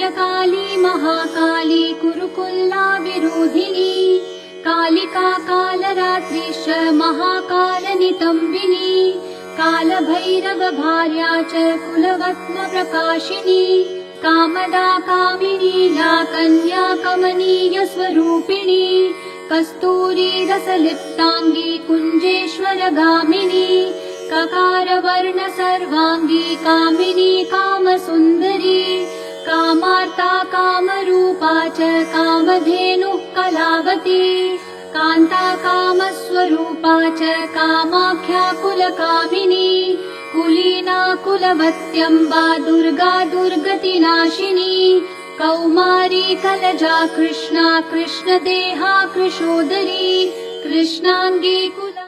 तुल्यकाली महाकाली कुरुकुल्ला विरोधिनी कालिका कालरात्रिश्च महाकालनितम्बिनी कालभैरव भार्या च कुलवत्म प्रकाशिनी कामदा कामिनी लाकन्या कमनीय स्वरूपिणी कस्तूरी रसलिप्तांगी कुंजेश्वर गामिनी ककार वर्ण सर्वांगी कामिनी कामसुंदरी कामार्ता कामरूपा च कामधेनुः कलावती कान्ता कामस्वरूपा च कामाख्या कुलकामिनी कुलीना कुलवत्यम्बा दुर्गा दुर्गतिनाशिनी कौमारी कलजा कृष्णा कृष्णदेहा कृशोदरी कृष्णांगी कुल